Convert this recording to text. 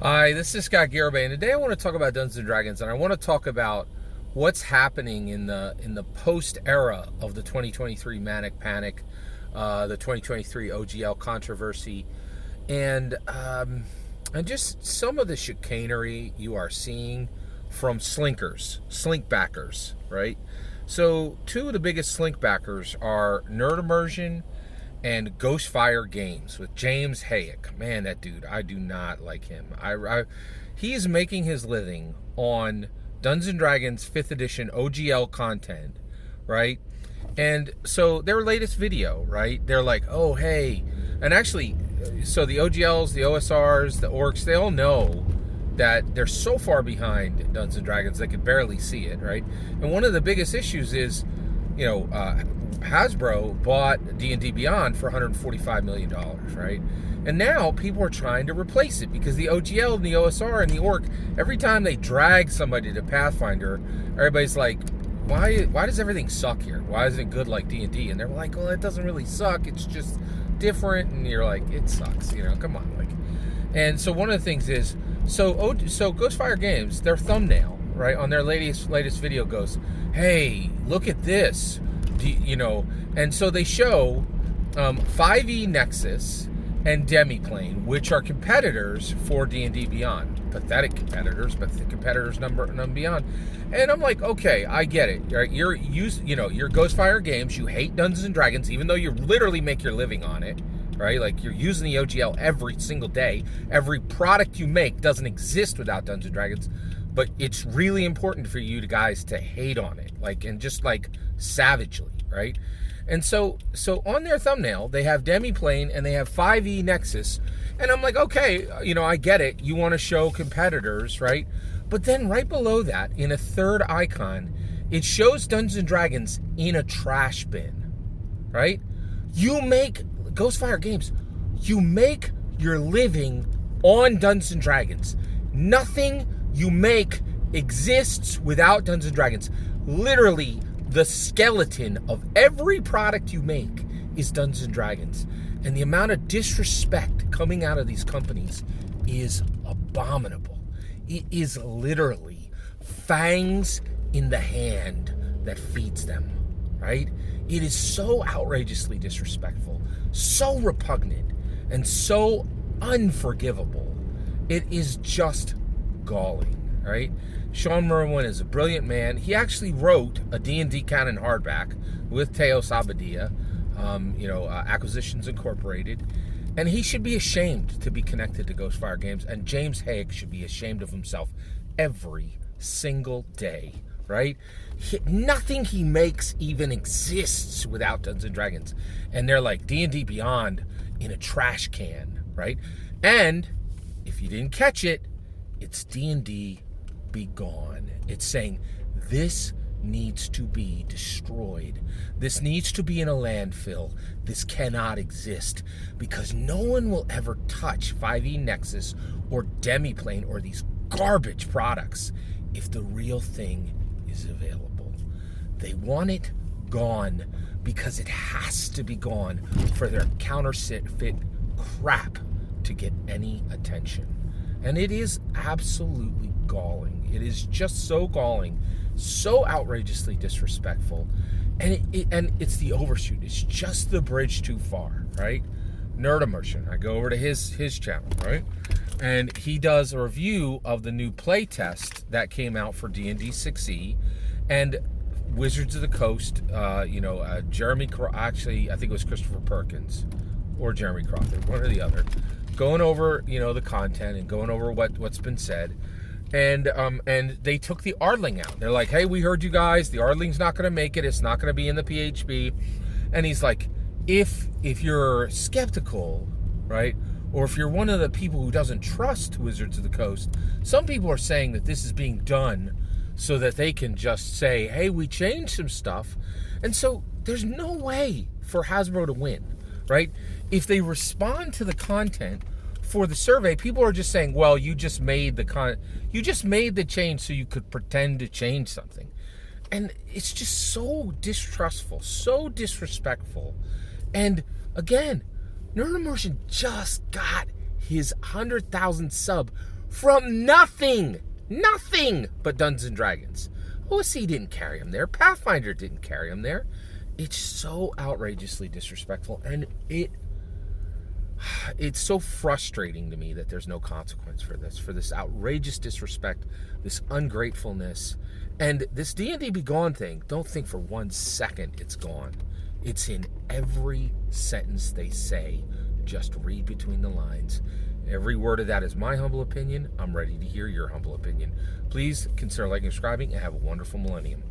Hi, this is Scott Garibay, and today I want to talk about Dungeons and Dragons, and I want to talk about what's happening in the post era of the 2023 Manic Panic, the 2023 OGL controversy, and just some of the chicanery you are seeing from slinkers, slink backers, right? So two of the biggest slink backers are Nerd Immersion and Ghostfire Games with James Hayek. Man, that dude, I do not like him. He's making his living on Dungeons and Dragons 5th edition OGL content, right? And so their latest video, right? They're like, oh, hey. And actually, so the OGLs, the OSRs, the orcs, they all know that they're so far behind Dungeons and Dragons they could barely see it, right? And one of the biggest issues is, Hasbro bought D&D Beyond for $145 million, right? And now people are trying to replace it because the OGL and the OSR and the Orc, every time they drag somebody to Pathfinder, everybody's like, why does everything suck here? Why isn't it good like D&D? And they're like, well, it doesn't really suck. It's just different. And you're like, it sucks, come on. And so one of the things is, so Ghostfire Games, their thumbnail, right, on their latest video goes, hey, look at this. And so they show 5e Nexus and Demiplane, which are competitors for D&D Beyond. Pathetic competitors, but the competitors number beyond. And I'm like, okay, I get it. Right? You're Ghostfire Games. You hate Dungeons and Dragons, even though you literally make your living on it, right? Like you're using the OGL every single day. Every product you make doesn't exist without Dungeons and Dragons. But it's really important for you guys to hate on it, and just savagely, right? And so on their thumbnail, they have Demiplane and they have 5e Nexus. And I'm like, okay, I get it. You want to show competitors, right? But then right below that, in a third icon, it shows Dungeons and Dragons in a trash bin, right? You make, Ghostfire Games, you make your living on Dungeons and Dragons. Nothing you make exists without Dungeons and Dragons. Literally, the skeleton of every product you make is Dungeons and Dragons. And the amount of disrespect coming out of these companies is abominable. It is literally fangs in the hand that feeds them, right? It is so outrageously disrespectful, so repugnant, and so unforgivable. It is just galling, right? Sean Merwin is a brilliant man. He actually wrote a D&D canon hardback with Teos Abadia, Acquisitions Incorporated, and he should be ashamed to be connected to Ghostfire Games, and James Hayek should be ashamed of himself every single day, right? Nothing he makes even exists without Dungeons and Dragons, and they're like D&D Beyond in a trash can, right? And if you didn't catch it, it's D&D be gone. It's saying this needs to be destroyed. This needs to be in a landfill. This cannot exist because no one will ever touch 5e Nexus or Demiplane or these garbage products if the real thing is available. They want it gone because it has to be gone for their counterfeit crap to get any attention. And it is absolutely galling. It is just so galling, so outrageously disrespectful. And it's the overshoot. It's just the bridge too far, right? Nerd Immersion. I go over to his channel, right? And he does a review of the new playtest that came out for D&D 6e and Wizards of the Coast. Jeremy, actually, I think it was Christopher Perkins or Jeremy Crawford, one or the other, going over, the content and going over what's been said. And they took the Ardling out. They're like, hey, we heard you guys. The Ardling's not going to make it. It's not going to be in the PHB. And he's like, if you're skeptical, right, or if you're one of the people who doesn't trust Wizards of the Coast, some people are saying that this is being done so that they can just say, hey, we changed some stuff. And so there's no way for Hasbro to win, right? If they respond to the content for the survey, people are just saying, well, you just made the change so you could pretend to change something. And it's just so distrustful, so disrespectful. And again, Nerd Immersion just got his 100,000 sub from nothing but Dungeons and Dragons. OSC didn't carry them there. Pathfinder didn't carry them there. It's so outrageously disrespectful, and it's so frustrating to me that there's no consequence for this outrageous disrespect, this ungratefulness, and this D&D Be Gone thing. Don't think for 1 second it's gone. It's in every sentence they say. Just read between the lines. Every word of that is my humble opinion. I'm ready to hear your humble opinion. Please consider liking and subscribing, and have a wonderful millennium.